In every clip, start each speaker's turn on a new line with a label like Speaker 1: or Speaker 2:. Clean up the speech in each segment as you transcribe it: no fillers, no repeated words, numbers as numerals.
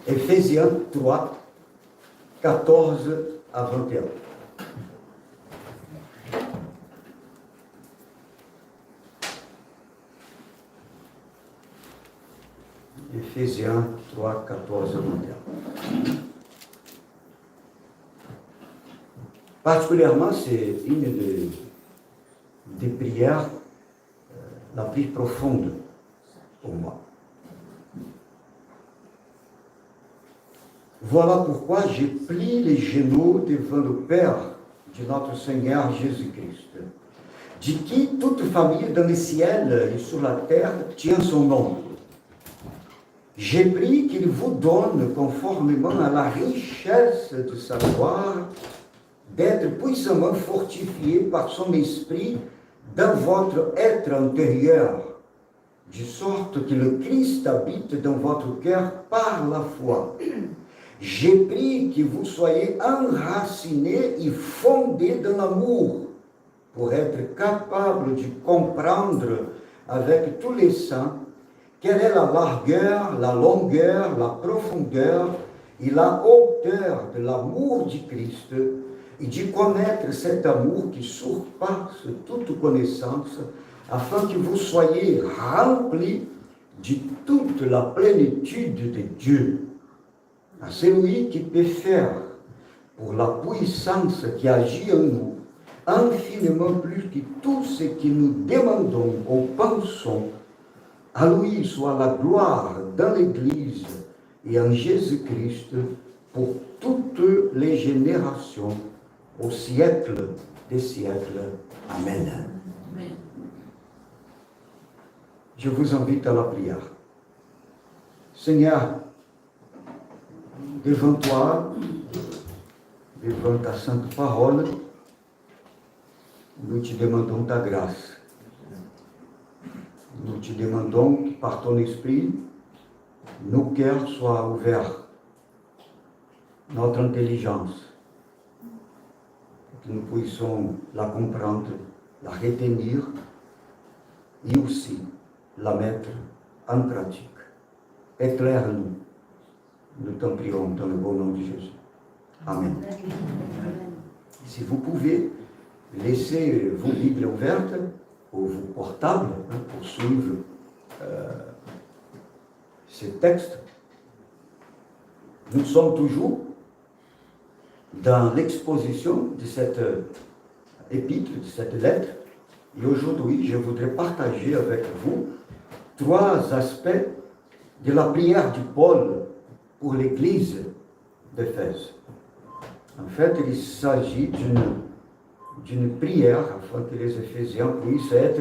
Speaker 1: Éphésiens 3, 14 à 21. Éphésiens 3, 14 à 21. Particulièrement, c'est une des prières la plus profonde pour moi. Voilà pourquoi je plie les genoux devant le Père de notre Seigneur Jésus-Christ, de qui toute famille dans le ciel et sur la terre tient son nom. Je prie qu'il vous donne, conformément à la richesse de sa gloire, d'être puissamment fortifié par son esprit dans votre être intérieur, de sorte que le Christ habite dans votre cœur par la foi. Je prie que vous soyez enracinés et fondés dans l'amour, pour être capable de comprendre avec tous les saints quelle est la largeur, la longueur, la profondeur et la hauteur de l'amour du Christ, et de connaître cet amour qui surpasse toute connaissance, afin que vous soyez remplis de toute la plénitude de Dieu. À celui qui peut faire, pour la puissance qui agit en nous, infiniment plus que tout ce que nous demandons ou pensons, à lui soit la gloire dans l'Église et en Jésus-Christ pour toutes les générations, au siècle des siècles. Amen. Amen. Je vous invite à la prière. Seigneur, devant toi, devant ta sainte parole, nous te demandons ta grâce. Nous te demandons que par ton esprit, nos cœurs soient ouverts, notre intelligence, que nous puissions la comprendre, la retenir et aussi la mettre en pratique. Éclaire-nous. Nous t'en prions dans le bon nom de Jésus. Amen. Si vous pouvez, laissez vos Bibles ouvertes ou vos portables pour suivre ces textes. Nous sommes toujours dans l'exposition de cette épître, de cette lettre. Et aujourd'hui, je voudrais partager avec vous 3 aspects de la prière de Paul pour l'Église d'Éphèse. En fait, il s'agit d'une prière afin que les Éphésiens puissent être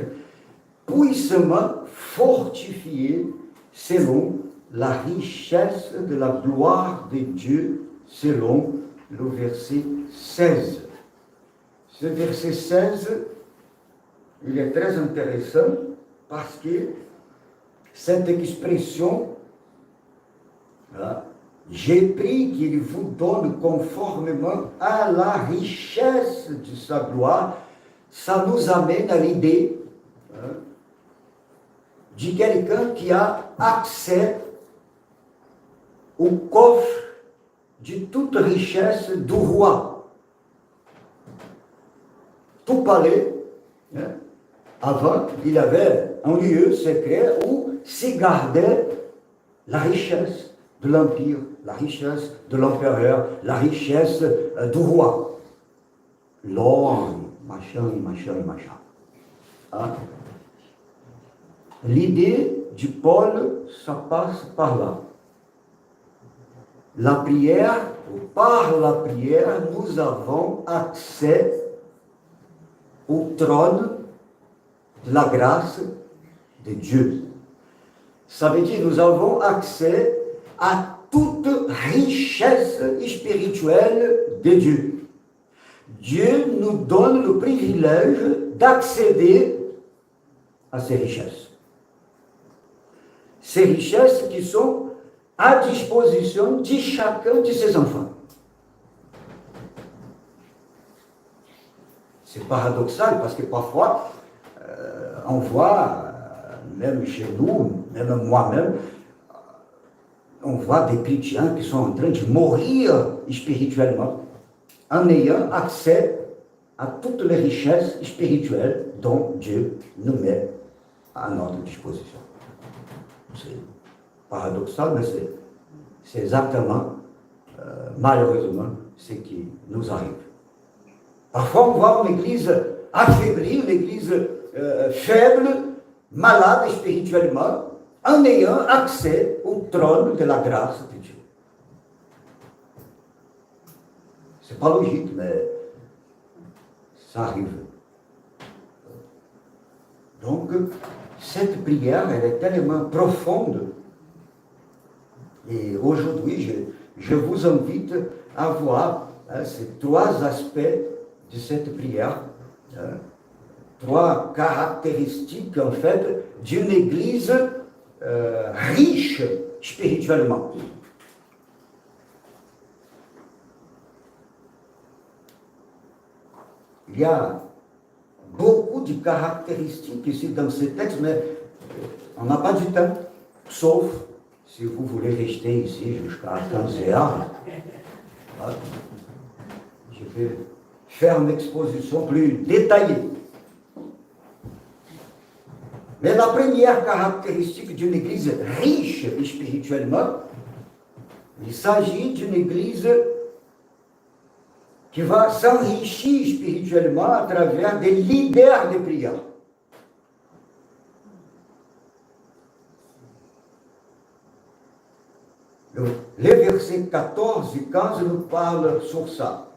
Speaker 1: puissamment fortifiés selon la richesse de la gloire de Dieu, selon le verset 16. Ce verset 16, il est très intéressant parce que cette expression, j'ai pris qu'il vous donne conformément à la richesse de sa gloire, ça nous amène à l'idée de quelqu'un qui a accès au coffre de toute richesse du roi. Tout palais, avant, il avait un lieu secret où s'y gardait la richesse de l'empire, la richesse de l'empereur, la richesse du roi. L'or, machin. L'idée du Paul, ça passe par là. La prière, par la prière, nous avons accès au trône de la grâce de Dieu. Ça veut dire que nous avons accès à toute richesse spirituelle de Dieu. Dieu nous donne le privilège d'accéder à ces richesses. Ces richesses qui sont à disposition de chacun de ses enfants. C'est paradoxal parce que parfois, on voit, même chez nous, même moi-même, on voit des chrétiens qui sont en train de mourir spirituellement en ayant accès à toutes les richesses spirituelles dont Dieu nous met à notre disposition. C'est paradoxal, mais c'est exactement, malheureusement, ce qui nous arrive. Parfois, on voit une église affaiblie, une église faible, malade spirituellement, en ayant accès au trône de la grâce de Dieu. C'est pas logique, mais ça arrive. Donc, cette prière, elle est tellement profonde. Et aujourd'hui, je vous invite à voir ces trois aspects de cette prière, trois caractéristiques, en fait, d'une église riche spirituellement. Il y a beaucoup de caractéristiques ici dans ce texte, mais on n'a pas du temps, sauf si vous voulez rester ici jusqu'à 15h. Je vais faire une exposition plus détaillée. Mais la première caractéristique d'une église riche spirituellement, il s'agit d'une église qui va s'enrichir spirituellement à travers des leaders de prière. Les versets 14 et 15 nous parlent sur ça.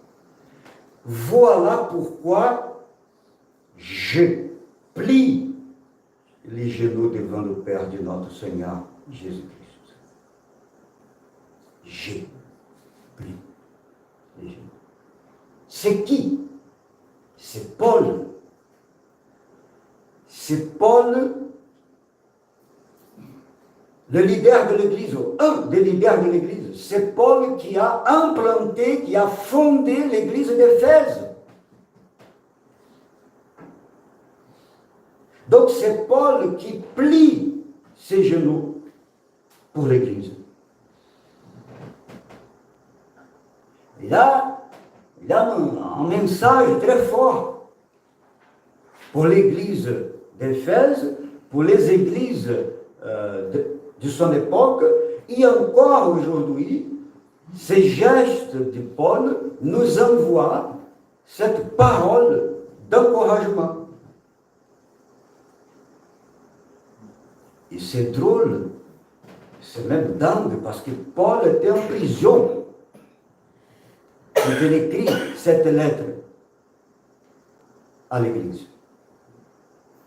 Speaker 1: Voilà pourquoi je plie les genoux devant le Père de notre Seigneur Jésus-Christ. Je plie les genoux. C'est qui? C'est Paul. C'est Paul, le leader de l'Église, un des leaders de l'Église. C'est Paul qui a implanté, qui a fondé l'Église d'Éphèse. Donc c'est Paul qui plie ses genoux pour l'Église. Il a un message très fort pour l'Église d'Éphèse, pour les églises de son époque, et encore aujourd'hui, ces gestes de Paul nous envoient cette parole d'encouragement. Et c'est drôle, c'est même dingue, parce que Paul était en prison quand il écrit cette lettre à l'Église.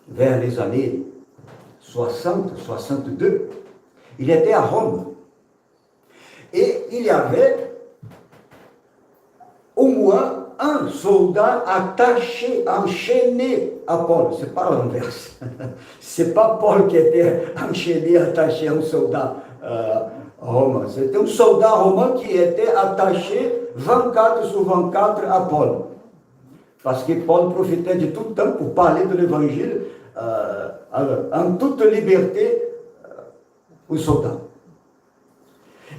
Speaker 1: Vers les années 60, 62, il était à Rome. Et il y avait au moins un soldat attaché, enchaîné à Paul. C'est pas l'inverse. C'est pas Paul qui était enchaîné, attaché à un soldat romain. C'était un soldat romain qui était attaché 24 sur 24 à Paul. Parce que Paul profitait de tout le temps pour parler de l'évangile en toute liberté aux soldats.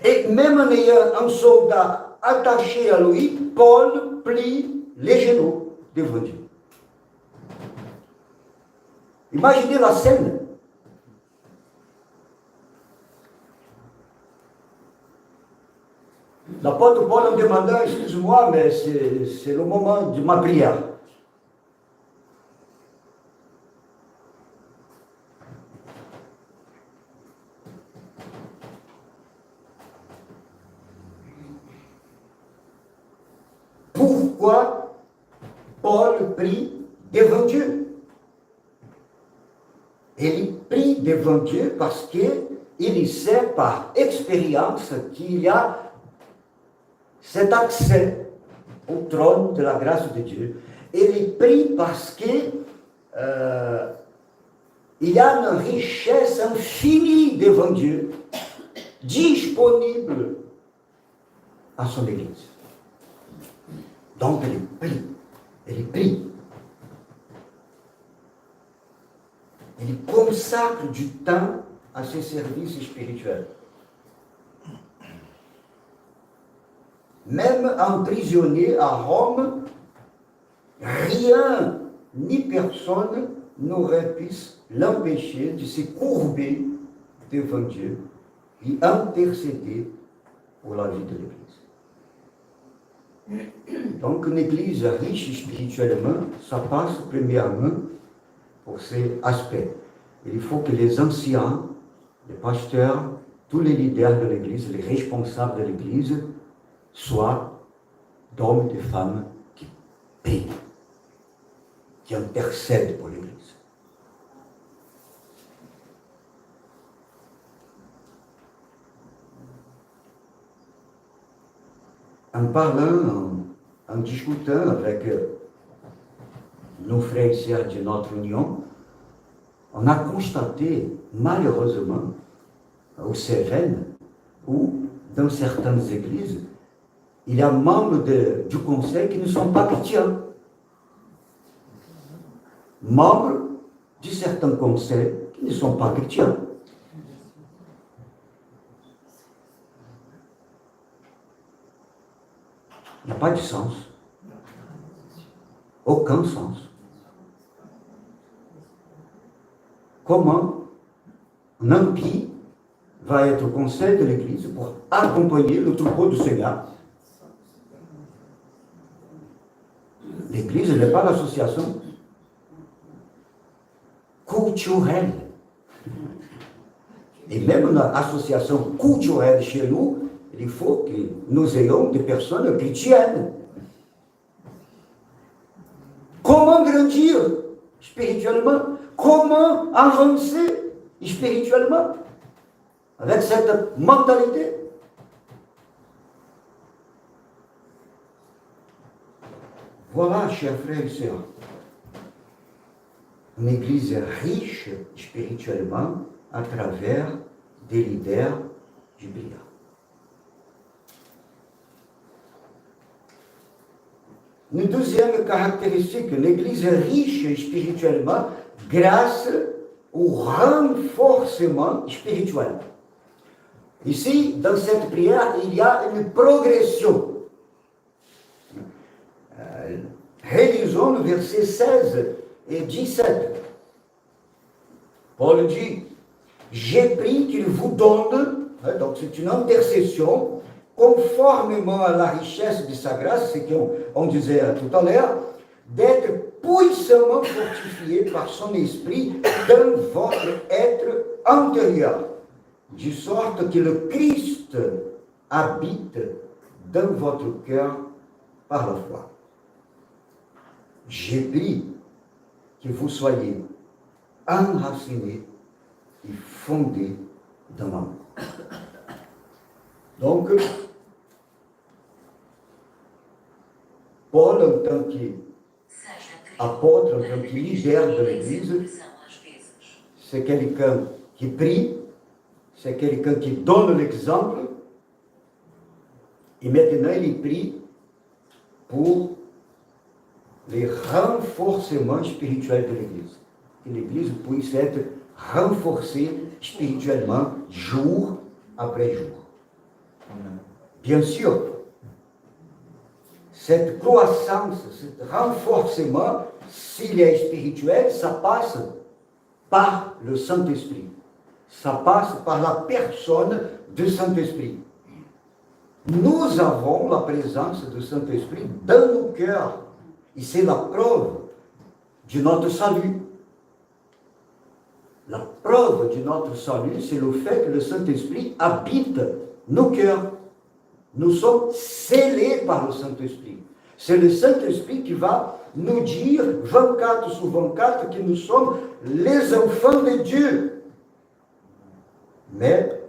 Speaker 1: Et même en ayant un soldat attaché à lui, Paul plie les genoux devant Dieu. Imaginez la scène. L'apôtre Paul en demandant, excuse-moi, mais c'est le moment de ma prière. Pourquoi Paul prie devant Dieu? Il prie devant Dieu parce qu'il sait par expérience qu'il y a cet accès au trône de la grâce de Dieu. Il prie parce qu'il y a une richesse infinie devant Dieu, disponible à son Église. Donc il prie. Il consacre du temps à ses services spirituels. même emprisonné à Rome, rien ni personne n'aurait pu l'empêcher de se courber devant Dieu et intercéder pour la vie de l'Église. Donc une Église riche spirituellement, ça passe premièrement pour ces aspects. Il faut que les anciens, les pasteurs, tous les leaders de l'Église, les responsables de l'Église, soient d'hommes et de femmes qui prient, qui intercèdent pour l'Église. En parlant, en discutant avec nos frères et sœurs de notre union, on a constaté, malheureusement, au Cévennes, ou dans certaines églises, il y a membres du conseil qui ne sont pas chrétiens. Membres de certains conseils qui ne sont pas chrétiens. Il n'y a pas de sens. Aucun sens. Comment un impie va être au conseil de l'Église pour accompagner le troupeau du Seigneur? L'Église n'est pas l'association culturelle. Et même une association culturelle chez nous, il faut que nous ayons des personnes chrétiennes. Comment grandir spirituellement? Comment avancer spirituellement avec cette mentalité? Voilà, chers frères et sœurs, une église riche spirituellement à travers des leaders bibliques. Une deuxième caractéristique, l'église est riche spirituellement grâce au renforcement spirituel. Ici, dans cette prière, il y a une progression. Rélisons le verset 16 et 17. Paul dit, j'ai pris qu'il vous donne, donc c'est une intercession, conformément à la richesse de sa grâce, ce qu'on disait tout à l'heure, d'être puissamment fortifié par son esprit dans votre être intérieur, de sorte que le Christ habite dans votre cœur par la foi. J'ai pris que vous soyez enracinés et fondés dans l'amour. Donc, Paul, en tant qu'apôtre, en tant que leader de l'Église, c'est quelqu'un qui prie, c'est quelqu'un qui donne l'exemple, et maintenant il prie pour les renforcements spirituels de l'Église. Que l'Église puisse être renforcée spirituellement jour après jour. Bien sûr, cette croissance, ce renforcement, s'il est spirituel, ça passe par le Saint-Esprit. Ça passe par la personne du Saint-Esprit. Nous avons la présence du Saint-Esprit dans nos cœurs. Et c'est la preuve de notre salut. La preuve de notre salut, c'est le fait que le Saint-Esprit habite nos cœurs. Nous sommes scellés par le Saint-Esprit. C'est le Saint-Esprit qui va nous dire 24 sur 24 que nous sommes les enfants de Dieu. Mais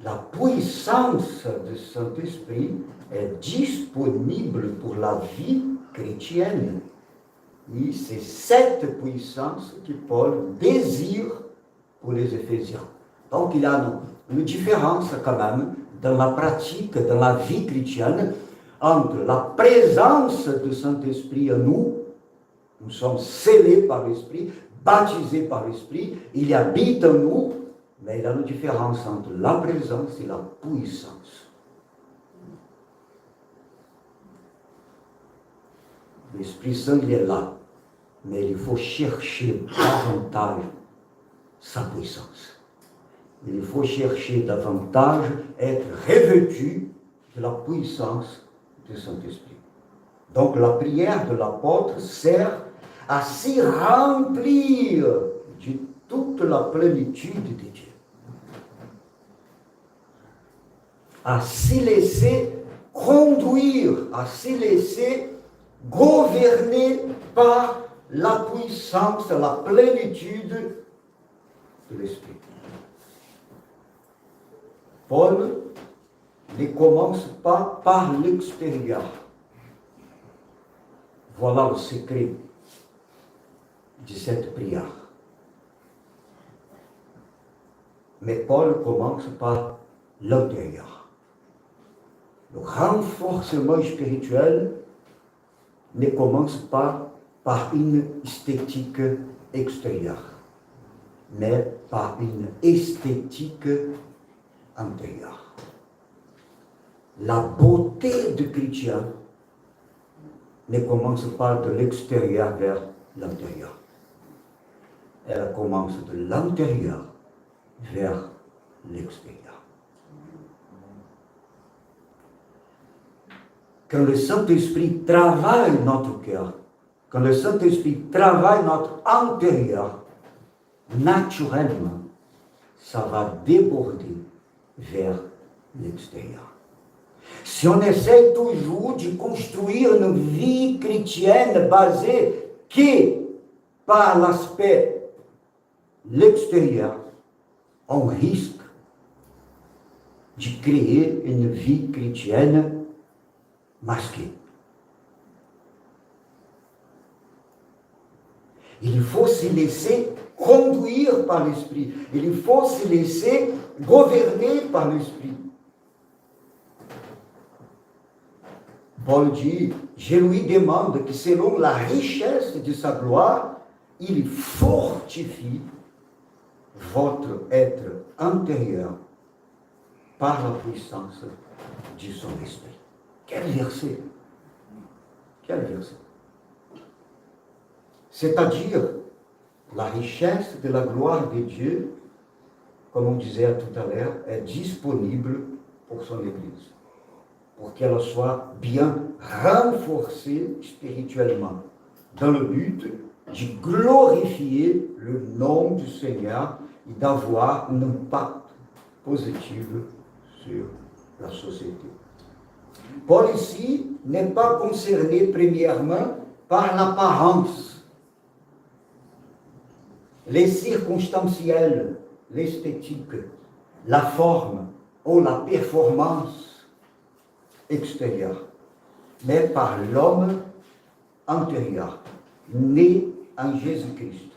Speaker 1: la puissance du Saint-Esprit est disponible pour la vie chrétienne. Et c'est cette puissance que Paul désire pour les Éphésiens. Donc il y a une différence quand même dans la pratique, dans la vie chrétienne, entre la présence du Saint-Esprit en nous, nous sommes scellés par l'Esprit, baptisés par l'Esprit, il habite en nous, mais il y a une différence entre la présence et la puissance. L'Esprit Saint, il est là. Mais il faut chercher davantage sa puissance. Il faut chercher davantage être revêtu de la puissance du Saint-Esprit. Donc la prière de l'apôtre sert à s'y remplir de toute la plénitude de Dieu. À s'y laisser conduire, à s'y laisser gouverner par la puissance, la plénitude de l'Esprit. Paul ne commence pas par l'extérieur. Voilà le secret de cette prière. Mais Paul commence par l'intérieur. Le renforcement spirituel ne commence pas par une esthétique extérieure, mais par une esthétique intérieure. La beauté du chrétien ne commence pas de l'extérieur vers l'intérieur. Elle commence de l'intérieur vers l'extérieur. Quand le Saint-Esprit travaille notre cœur, quand le Saint-Esprit travaille notre intérieur, naturellement, ça va déborder vers l'extérieur. Si on essaie toujours de construire une vie chrétienne basée que par l'aspect l'extérieur, on risque de créer une vie chrétienne masquée. Il faut se laisser conduire par l'Esprit. Il faut se laisser gouverner par l'Esprit. Paul dit, je lui demande que selon la richesse de sa gloire, il fortifie votre être intérieur par la puissance de son esprit. Quel verset! Quel verset! C'est-à-dire, la richesse de la gloire de Dieu, comme on disait tout à l'heure, est disponible pour son Église, pour qu'elle soit bien renforcée spirituellement, dans le but de glorifier le nom du Seigneur et d'avoir un impact positif sur la société. Paul ici n'est pas concerné premièrement par l'apparence, les circonstanciels, l'esthétique, la forme ou la performance extérieure, mais par l'homme intérieur, né en Jésus-Christ.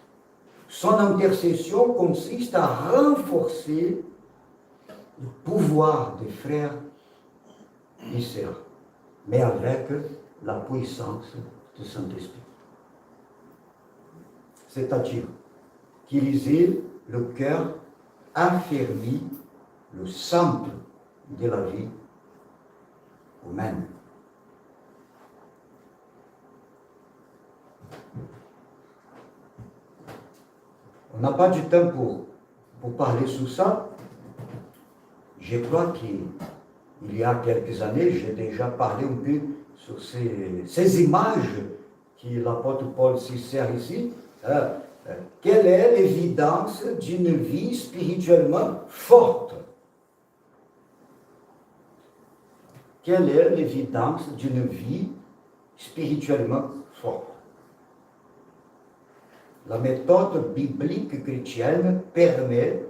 Speaker 1: Son intercession consiste à renforcer le pouvoir des frères et sœurs, mais avec la puissance du Saint-Esprit. C'est-à-dire qu'il ait le cœur affermi, le centre de la vie humaine. On n'a pas du temps pour parler sur ça. Je crois qu'il y a quelques années, j'ai déjà parlé un peu sur ces images que l'apôtre Paul s'y sert ici. Quelle est l'évidence d'une vie spirituellement forte? Quelle est l'évidence d'une vie spirituellement forte? La méthode biblique chrétienne permet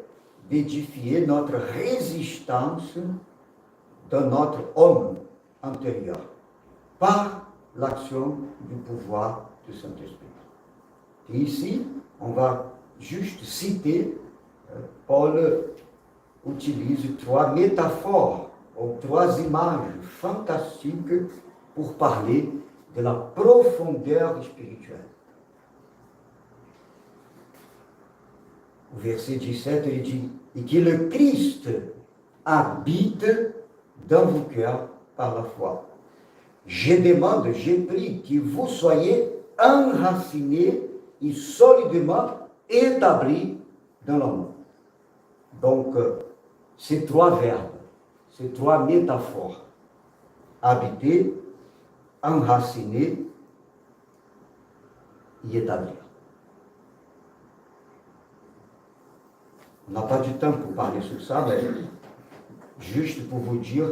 Speaker 1: d'édifier notre résistance de notre homme intérieur par l'action du pouvoir du Saint-Esprit. Et ici, on va juste citer, Paul utilise 3 métaphores ou 3 images fantastiques pour parler de la profondeur spirituelle. Au verset 17, il dit, et que le Christ habite dans vos cœurs par la foi. Je demande, je prie que vous soyez enracinés et solidement établis dans l'amour. Donc, ces trois verbes, ces trois métaphores, habiter, enraciner et établir. On n'a pas du temps pour parler sur ça, mais juste pour vous dire,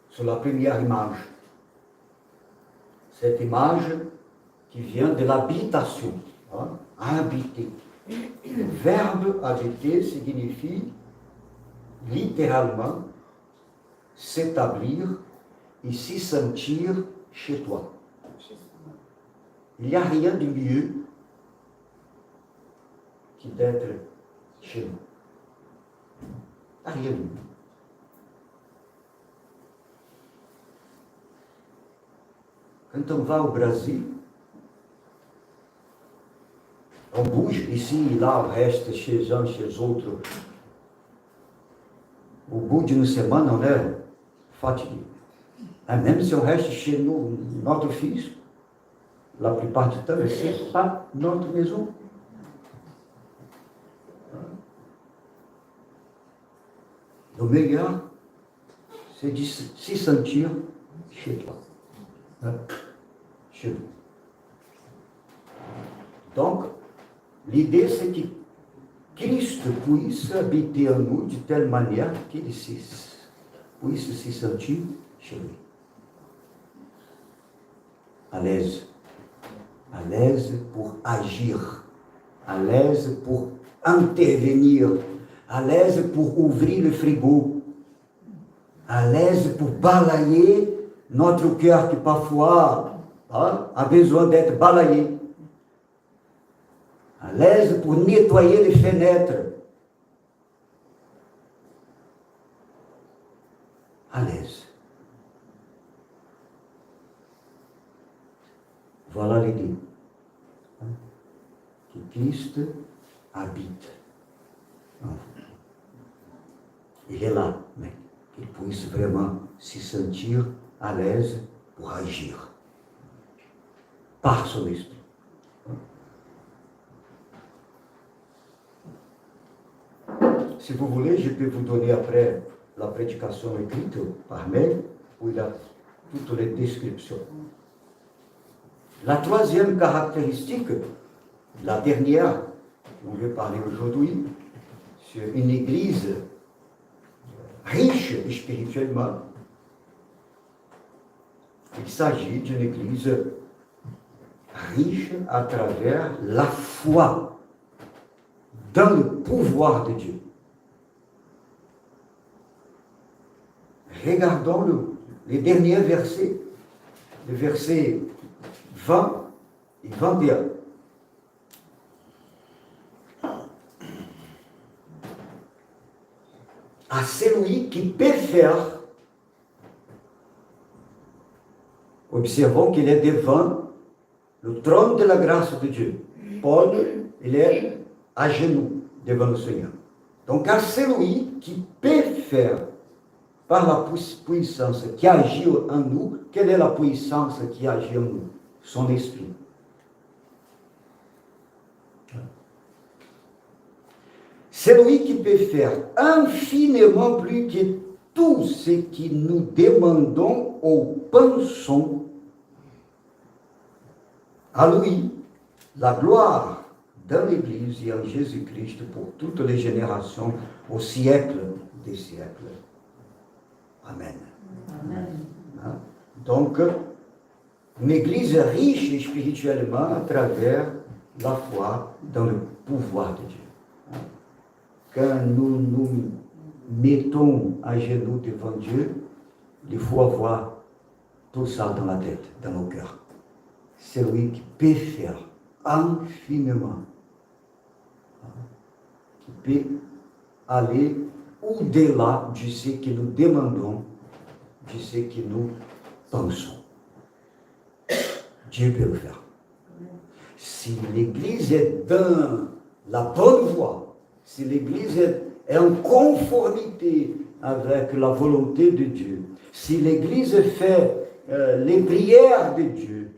Speaker 1: sur la première image, cette image qui vient de l'habitation, hein, habiter. Le verbe habiter signifie littéralement s'établir et s'y sentir chez toi. Il n'y a rien de mieux que d'être chez nous. Il n'y a rien de mieux. Quand on va au Brasil, on bouge ici e lá, on reste chez uns, chez les autres. Au bout d'une semaine, on est fatigué. Et même si on reste chez nous, notre fils, la plupart du temps, c'est pas notre maison. Le meilleur, c'est de se sentir chez toi. Chez nous. Donc, l'idée, c'est que Christ puisse habiter en nous de telle manière qu'il puisse se sentir chez lui. À l'aise pour agir, à l'aise pour intervenir, à l'aise pour ouvrir le frigo, à l'aise pour balayer notre cœur qui parfois a besoin d'être balayé. À l'aise pour nettoyer les fenêtres. À l'aise. Voilà l'idée. Que Christ habite en vous. Il est là, mais qu'il puisse vraiment se sentir à l'aise pour agir. Par son esprit. Si vous voulez, je peux vous donner après la prédication écrite par mail, où il y a toutes les descriptions. La troisième caractéristique, la dernière, dont je vais parler aujourd'hui, c'est une église riche spirituellement. Il s'agit d'une église riche à travers la foi dans le pouvoir de Dieu. Regardons les derniers versets, les versets 20 et 21. À celui qui peut faire, observons qu'il est devant le trône de la grâce de Dieu. Paul, il est à genoux devant le Seigneur. Donc à celui qui peut faire, par la puissance qui agit en nous, quelle est la puissance qui agit en nous? Son esprit. Celui qui peut faire infiniment plus que tout ce que nous demandons ou pensons, à lui, la gloire dans l'Église et en Jésus-Christ pour toutes les générations, au siècle des siècles. Amen. Amen. Donc, une église riche spirituellement à travers la foi dans le pouvoir de Dieu. Quand nous nous mettons à genoux devant Dieu, il faut avoir tout ça dans la tête, dans nos cœurs. C'est lui qui peut faire infiniment, qui peut aller au-delà de ce que nous demandons, de ce que nous pensons. Dieu peut le faire. Si l'Église est dans la bonne voie, si l'Église est en conformité avec la volonté de Dieu, si l'Église fait les prières de Dieu,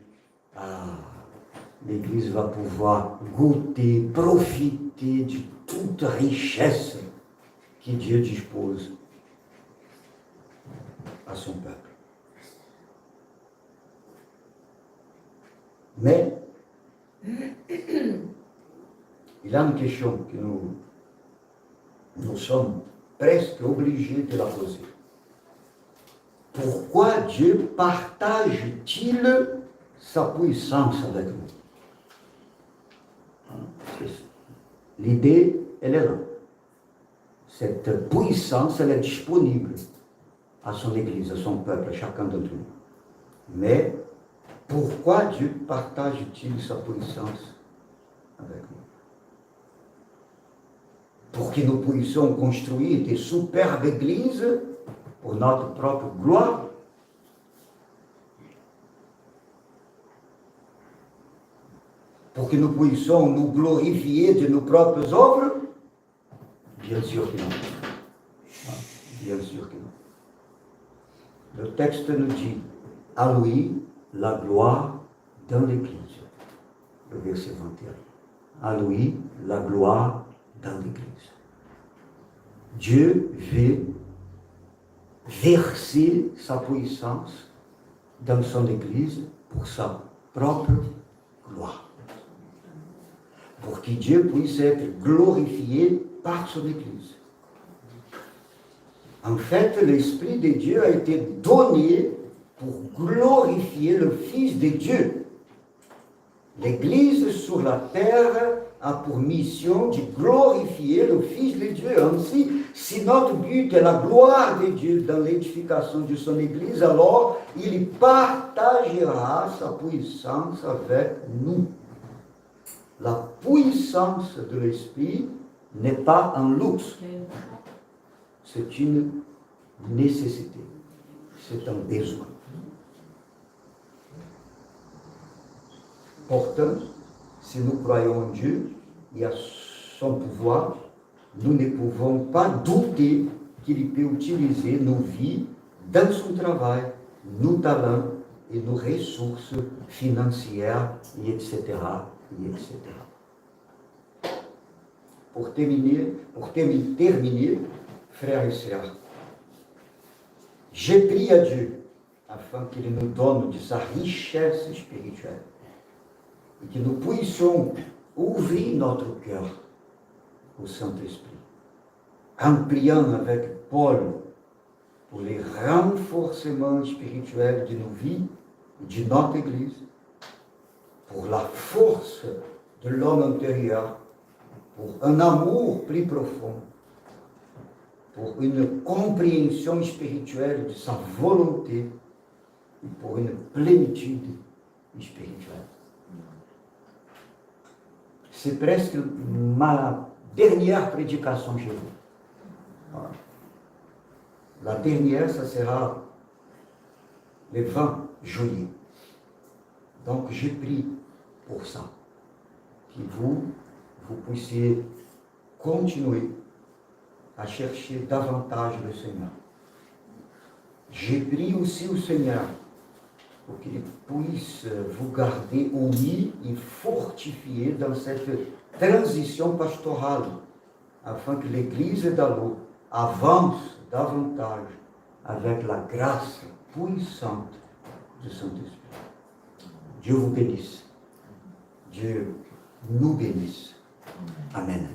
Speaker 1: l'Église va pouvoir goûter, profiter de toute richesse que Dieu dispose à son peuple. Mais, il y a une question que nous sommes presque obligés de la poser. Pourquoi Dieu partage-t-il sa puissance avec nous? L'idée, elle est là. Cette puissance, elle est disponible à son Église, à son peuple, à chacun d'entre nous. Mais, pourquoi Dieu partage-t-il sa puissance avec nous? Pour que nous puissions construire des superbes églises pour notre propre gloire. Pour que nous puissions nous glorifier de nos propres œuvres? Bien sûr que non. Bien sûr que non. Le texte nous dit, à lui la gloire dans l'Église. Le verset 21. À lui la gloire dans l'Église. Dieu veut verser sa puissance dans son Église pour sa propre gloire. Pour que Dieu puisse être glorifié par son Église. En fait, l'Esprit de Dieu a été donné pour glorifier le Fils de Dieu. L'Église sur la terre a pour mission de glorifier le Fils de Dieu. Ainsi, si notre but est la gloire de Dieu dans l'édification de son Église, alors il partagera sa puissance avec nous. La puissance de l'Esprit n'est pas un luxe, c'est une nécessité, c'est un besoin. Pourtant, si nous croyons en Dieu et à son pouvoir, nous ne pouvons pas douter qu'il peut utiliser nos vies dans son travail, nos talents et nos ressources financières, et etc. Et etc. Pour terminer, frères et sœurs, j'ai prié à Dieu afin qu'il nous donne de sa richesse spirituelle et que nous puissions ouvrir notre cœur au Saint-Esprit, en priant avec Paul pour les renforcements spirituels de nos vies et de notre Église, pour la force de l'homme intérieur, pour un amour plus profond, pour une compréhension spirituelle de sa volonté et pour une plénitude spirituelle. C'est presque ma dernière prédication chez vous. Voilà. La dernière, ça sera le 20 juillet. Donc, j'ai pris pour ça, que vous puissiez continuer à chercher davantage le Seigneur. J'ai pris aussi au Seigneur pour qu'il puisse vous garder unis et fortifiés dans cette transition pastorale, afin que l'Église d'Allo avance davantage avec la grâce puissante du Saint-Esprit. Dieu vous bénisse. Dieu nous bénisse. Amen.